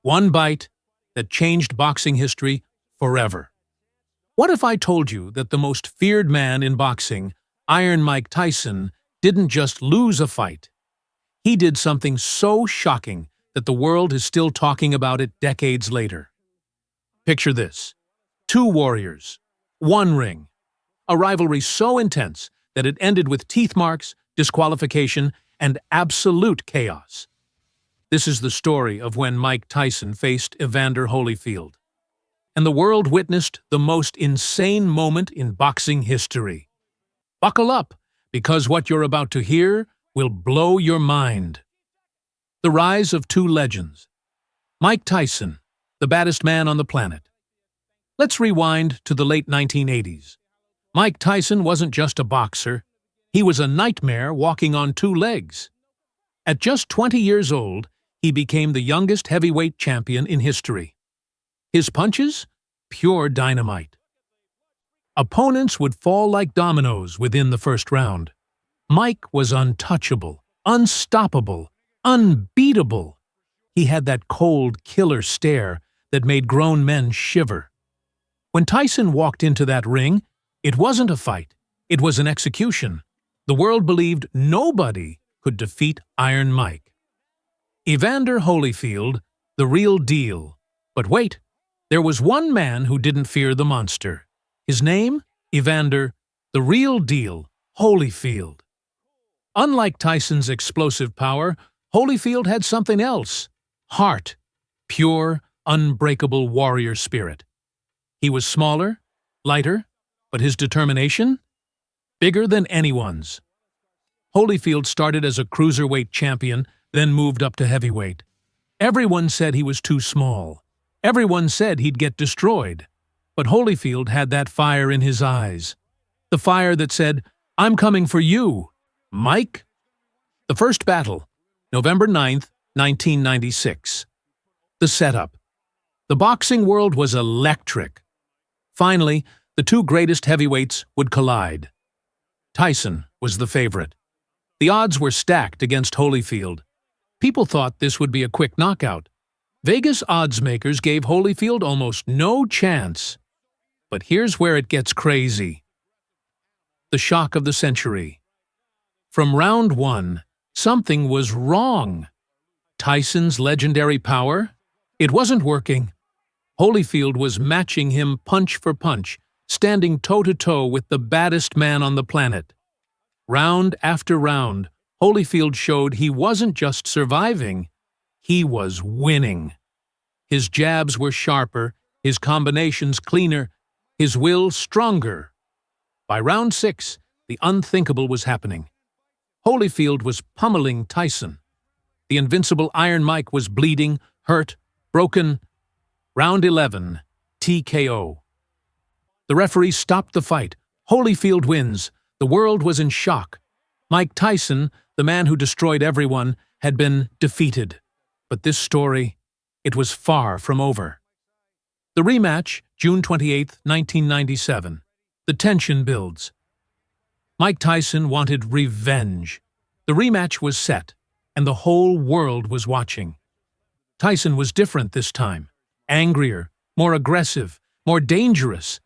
One bite that changed boxing history forever. What if I told you that the most feared man in boxing, Iron Mike Tyson, didn't just lose a fight? He did something so shocking that the world is still talking about it decades later. Picture this. Two warriors, one ring. A rivalry so intense that it ended with teeth marks, disqualification, and absolute chaos. This is the story of when Mike Tyson faced Evander Holyfield. And the world witnessed the most insane moment in boxing history. Buckle up, because what you're about to hear will blow your mind. The rise of two legends. Mike Tyson, the baddest man on the planet. Let's rewind to the late 1980s. Mike Tyson wasn't just a boxer. He was a nightmare walking on two legs. At just 20 years old, he became the youngest heavyweight champion in history. His punches? Pure dynamite. Opponents would fall like dominoes within the first round. Mike was untouchable, unstoppable, unbeatable. He had that cold, killer stare that made grown men shiver. When Tyson walked into that ring, it wasn't a fight. It was an execution. The world believed nobody could defeat Iron Mike. Evander Holyfield, the real deal. But wait, there was one man who didn't fear the monster. His name? Evander, the real deal, Holyfield. Unlike Tyson's explosive power, Holyfield had something else. Heart. Pure, unbreakable warrior spirit. He was smaller, lighter, but his determination? Bigger than anyone's. Holyfield started as a cruiserweight champion, then moved up to heavyweight. Everyone said he was too small. Everyone said he'd get destroyed. But Holyfield had that fire in his eyes. The fire that said, "I'm coming for you, Mike." The first battle, November 9th, 1996. The setup. The boxing world was electric. Finally, the two greatest heavyweights would collide. Tyson was the favorite. The odds were stacked against Holyfield. People thought this would be a quick knockout. Vegas odds makers gave Holyfield almost no chance. But here's where it gets crazy. The shock of the century. From round one, something was wrong. Tyson's legendary power? It wasn't working. Holyfield was matching him punch for punch, standing toe-to-toe with the baddest man on the planet. Round after round, Holyfield showed he wasn't just surviving, he was winning. His jabs were sharper, his combinations cleaner, his will stronger. By round 6, the unthinkable was happening. Holyfield was pummeling Tyson. The invincible Iron Mike was bleeding, hurt, broken. Round 11, TKO. The referee stopped the fight. Holyfield wins. The world was in shock. Mike Tyson, the man who destroyed everyone, had been defeated. But this story, it was far from over. The rematch, June 28, 1997. The tension builds. Mike Tyson wanted revenge. The rematch was set, and the whole world was watching. Tyson was different this time. Angrier, more aggressive, more dangerous.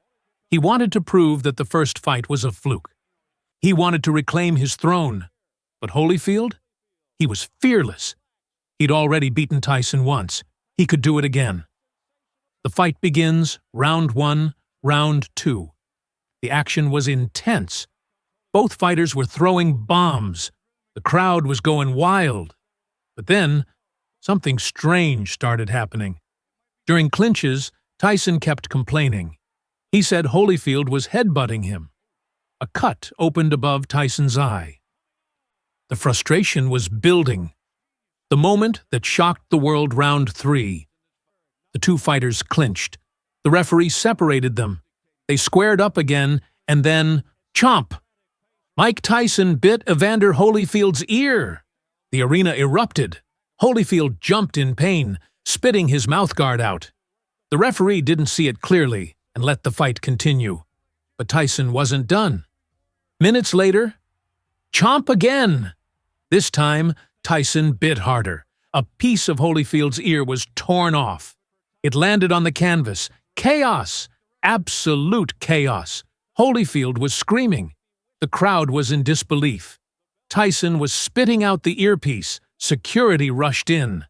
He wanted to prove that the first fight was a fluke. He wanted to reclaim his throne. But Holyfield? He was fearless. He'd already beaten Tyson once. He could do it again. The fight begins, round 1, round 2. The action was intense. Both fighters were throwing bombs. The crowd was going wild. But then, something strange started happening. During clinches, Tyson kept complaining. He said Holyfield was headbutting him. A cut opened above Tyson's eye. The frustration was building. The moment that shocked the world, round 3. The two fighters clinched. The referee separated them. They squared up again, and then, chomp! Mike Tyson bit Evander Holyfield's ear. The arena erupted. Holyfield jumped in pain, spitting his mouthguard out. The referee didn't see it clearly and let the fight continue. But Tyson wasn't done. Minutes later, chomp again! This time, Tyson bit harder. A piece of Holyfield's ear was torn off. It landed on the canvas. Chaos! Absolute chaos. Holyfield was screaming. The crowd was in disbelief. Tyson was spitting out the earpiece. Security rushed in.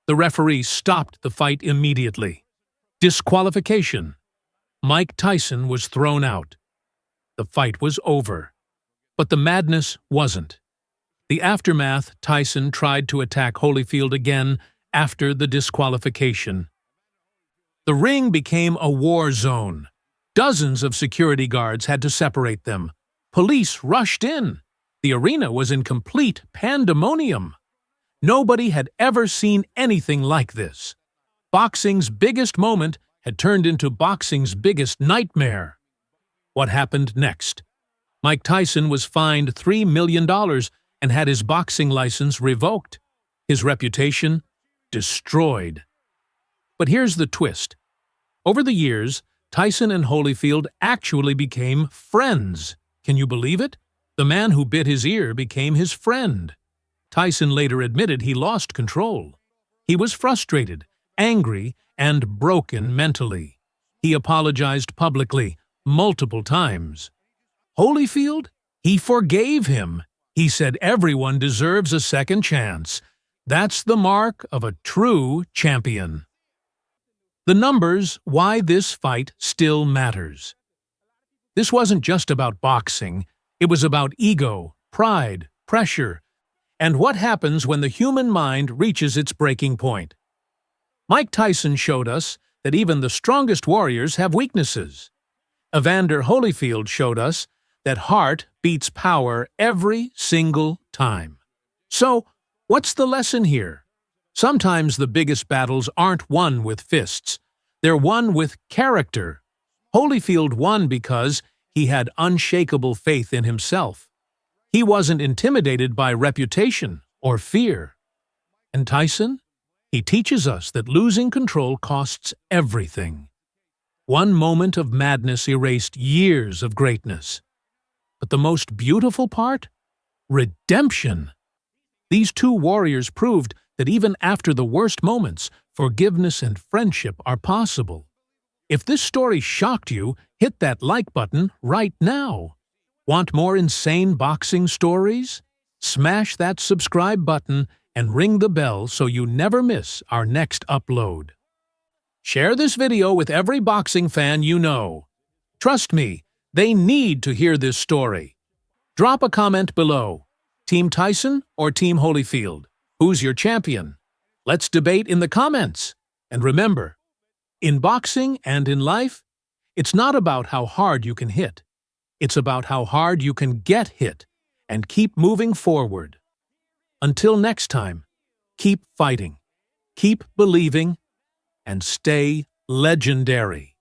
The referee stopped the fight immediately. Disqualification. Mike Tyson was thrown out. The fight was over. But the madness wasn't. The aftermath, Tyson tried to attack Holyfield again after the disqualification. The ring became a war zone. Dozens of security guards had to separate them. Police rushed in. The arena was in complete pandemonium. Nobody had ever seen anything like this. Boxing's biggest moment had turned into boxing's biggest nightmare. What happened next? Mike Tyson was fined $3 million and had his boxing license revoked. His reputation destroyed. But here's the twist. Over the years, Tyson and Holyfield actually became friends. Can you believe it? The man who bit his ear became his friend. Tyson later admitted he lost control. He was frustrated, angry, and broken mentally. He apologized publicly, multiple times. Holyfield? He forgave him. He said everyone deserves a second chance. That's the mark of a true champion. The numbers, why this fight still matters. This wasn't just about boxing. It was about ego, pride, pressure, and what happens when the human mind reaches its breaking point. Mike Tyson showed us that even the strongest warriors have weaknesses. Evander Holyfield showed us that heart beats power every single time. So, what's the lesson here? Sometimes the biggest battles aren't won with fists. They're won with character. Holyfield won because he had unshakable faith in himself. He wasn't intimidated by reputation or fear. And Tyson? He teaches us that losing control costs everything. One moment of madness erased years of greatness. But the most beautiful part? Redemption. These two warriors proved that even after the worst moments, forgiveness and friendship are possible. If this story shocked you, hit that like button right now. Want more insane boxing stories? Smash that subscribe button and ring the bell so you never miss our next upload. Share this video with every boxing fan you know. Trust me, they need to hear this story. Drop a comment below. Team Tyson or Team Holyfield? Who's your champion? Let's debate in the comments. And remember, in boxing and in life, it's not about how hard you can hit. It's about how hard you can get hit and keep moving forward. Until next time, keep fighting, keep believing, and stay legendary.